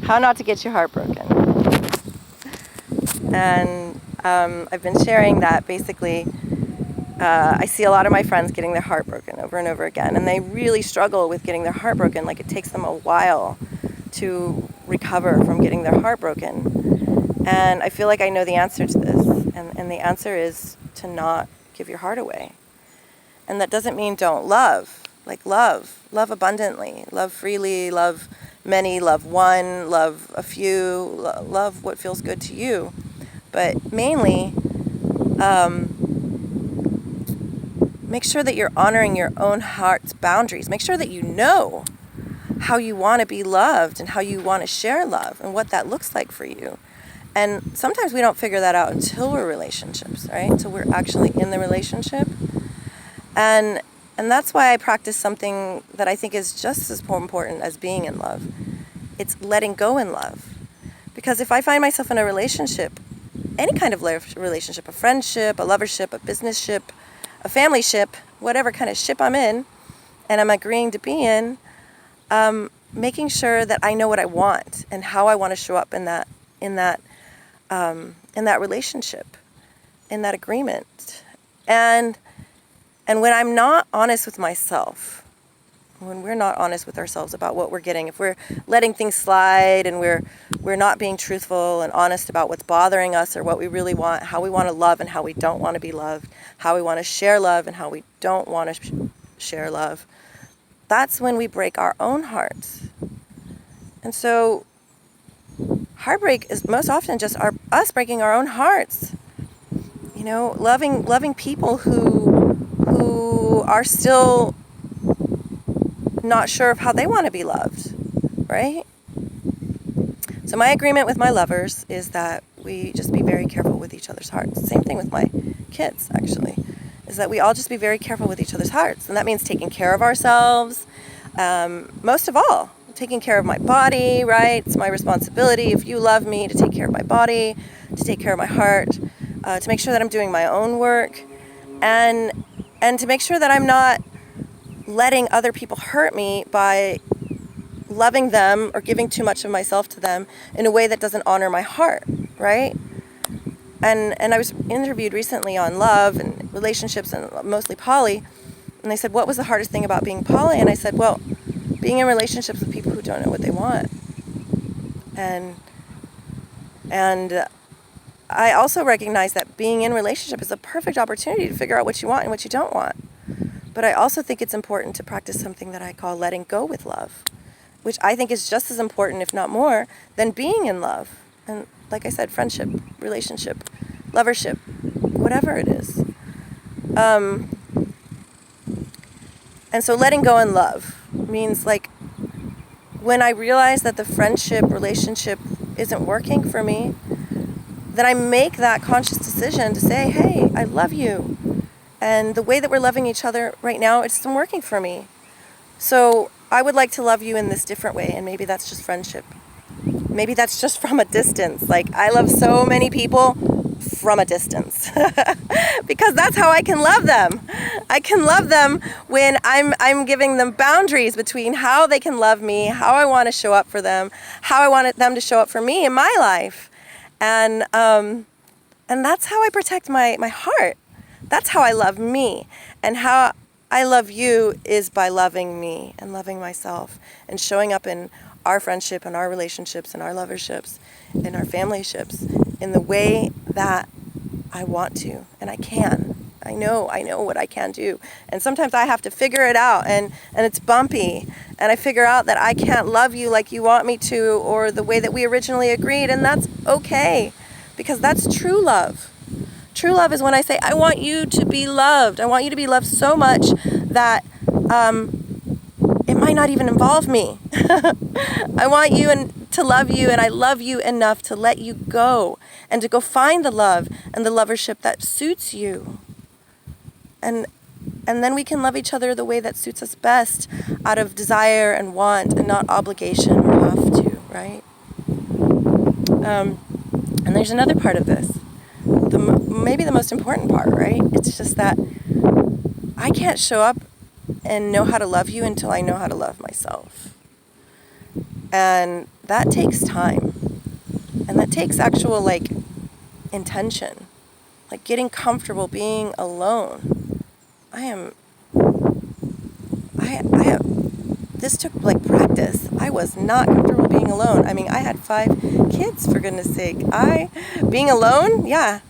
how not to get your heart broken. And I've been sharing that basically I see a lot of my friends getting their heart broken over and over again, and they really struggle with getting their heart broken. Like, it takes them a while to recover from getting their heart broken. And I feel like I know the answer to this, and the answer is to not give your heart away. And that doesn't mean don't love. Like, love abundantly, love freely, love many, love one, love a few, love what feels good to you. But mainly, make sure that you're honoring your own heart's boundaries. Make sure that you know how you want to be loved and how you want to share love and what that looks like for you. And sometimes we don't figure that out until we're relationships, right? Until we're actually in the relationship. And that's why I practice something that I think is just as important as being in love. It's letting go in love. Because if I find myself in a relationship, any kind of relationship, a friendship, a lovership, a business ship, a family ship, whatever kind of ship I'm in, and I'm agreeing to be in, making sure that I know what I want and how I want to show up in that relationship, in that agreement. And when I'm not honest with myself, when we're not honest with ourselves about what we're getting, if we're letting things slide and we're not being truthful and honest about what's bothering us or what we really want, how we want to love and how we don't want to be loved, how we want to share love and how we don't want to share love, that's when we break our own hearts. And so heartbreak is most often just us breaking our own hearts. You know, loving people who are still not sure of how they want to be loved, right? So my agreement with my lovers is that we just be very careful with each other's hearts. Same thing with my kids, actually, is that we all just be very careful with each other's hearts. And that means taking care of ourselves, most of all, taking care of my body, right? It's my responsibility, if you love me, to take care of my body, to take care of my heart, to make sure that I'm doing my own work, and to make sure that I'm not letting other people hurt me by loving them or giving too much of myself to them in a way that doesn't honor my heart, right? And I was interviewed recently on love and relationships, and mostly poly, and they said, what was the hardest thing about being poly? And I said, well, being in relationships with people who don't know what they want. And I also recognize that being in a relationship is a perfect opportunity to figure out what you want and what you don't want. But I also think it's important to practice something that I call letting go with love, which I think is just as important, if not more, than being in love. And like I said, friendship, relationship, lovership, whatever it is. And so letting go in love means, like, when I realize that the friendship, relationship isn't working for me, then I make that conscious decision to say, hey, I love you. And the way that we're loving each other right now, it isn't working for me. So I would like to love you in this different way, and maybe that's just friendship. Maybe that's just from a distance. Like, I love so many people from a distance because that's how I can love them. I can love them when I'm giving them boundaries between how they can love me, how I want to show up for them, how I want them to show up for me in my life. And that's how I protect my heart. That's how I love me. And how I love you is by loving me and loving myself and showing up in our friendship and our relationships and our loverships and our family-ships in the way that I want to and I can. I know what I can do. And sometimes I have to figure it out, and it's bumpy. And I figure out that I can't love you like you want me to or the way that we originally agreed, and that's okay, because that's true love. True love is when I say, I want you to be loved. I want you to be loved so much that it might not even involve me. I want you to love you, and I love you enough to let you go and to go find the love and the lovership that suits you. And then we can love each other the way that suits us best, out of desire and want and not obligation or have to, right? And there's another part of this. Maybe the most important part, right? It's just that I can't show up and know how to love you until I know how to love myself. And that takes time. And that takes actual, like, intention. Like, getting comfortable being alone. This took, like, practice. I was not comfortable being alone. I mean, I had 5 kids, for goodness sake. Being alone, yeah,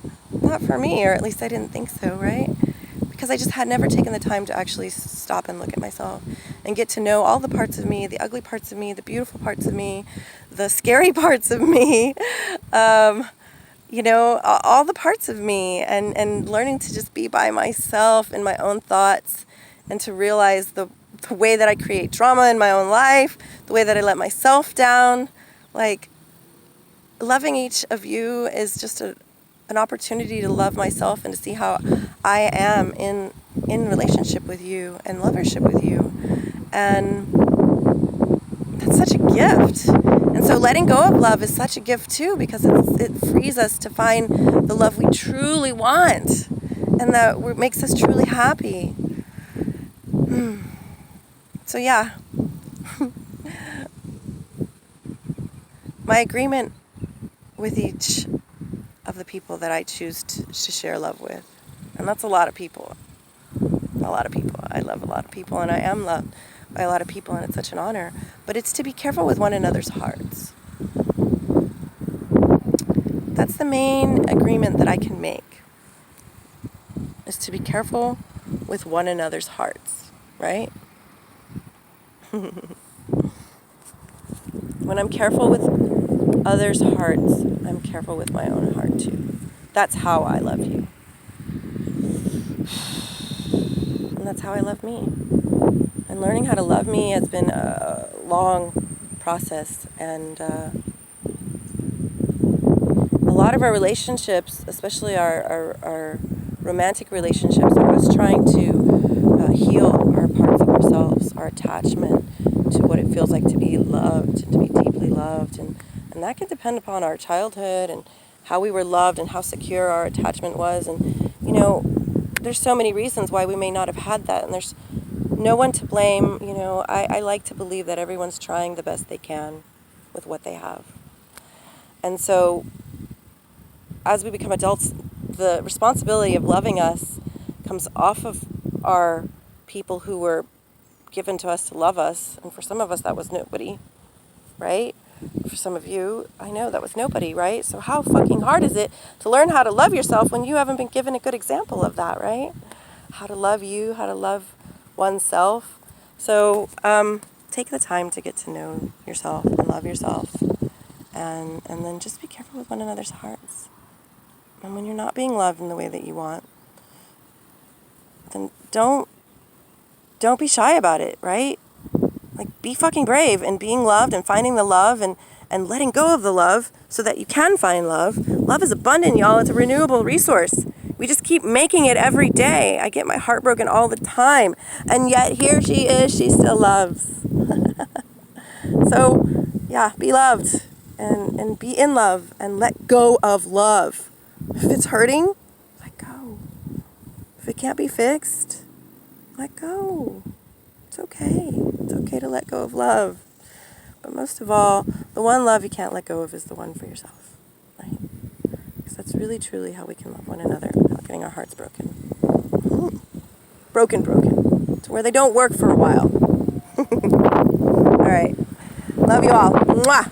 not for me, or at least I didn't think so, right? Because I just had never taken the time to actually stop and look at myself and get to know all the parts of me, the ugly parts of me, the beautiful parts of me, the scary parts of me, all the parts of me, and learning to just be by myself in my own thoughts, and to realize the way that I create drama in my own life, the way that I let myself down. Like, loving each of you is just an opportunity to love myself and to see how I am in relationship with you and lovership with you. And that's such a gift. And so letting go of love is such a gift too, because it frees us to find the love we truly want and that makes us truly happy. So yeah, my agreement with each of the people that I choose to share love with, and that's a lot of people. I love a lot of people, and I am loved by a lot of people, and it's such an honor. But it's to be careful with one another's hearts. That's the main agreement that I can make, is to be careful with one another's hearts, right? When I'm careful with others' hearts, I'm careful with my own heart too. That's how I love you. And that's how I love me. And learning how to love me has been a long process. And a lot of our relationships, especially our romantic relationships, are us trying to heal our parts of ourselves, our attachment to what it feels like to be loved, and to be deeply loved. And that can depend upon our childhood and how we were loved and how secure our attachment was. And, there's so many reasons why we may not have had that. And there's no one to blame. I like to believe that everyone's trying the best they can with what they have. And so as we become adults, the responsibility of loving us comes off of our people who were given to us to love us. And for some of us, that was nobody, right? For some of you, I know that was nobody, right? So how fucking hard is it to learn how to love yourself when you haven't been given a good example of that, right? How to love you, how to love oneself. So take the time to get to know yourself and love yourself. And then just be careful with one another's hearts. And when you're not being loved in the way that you want, then don't be shy about it, right? Like, be fucking brave in being loved and finding the love and letting go of the love so that you can find love. Love is abundant, y'all. It's a renewable resource. We just keep making it every day. I get my heart broken all the time. And yet here she is. She still loves. So, yeah, be loved and be in love and let go of love. If it's hurting, let go. If it can't be fixed, let go. It's okay. It's okay to let go of love. But most of all, the one love you can't let go of is the one for yourself, right? Because that's really, truly how we can love one another without getting our hearts broken. Broken. To where they don't work for a while. All right. Love you all. Mwah!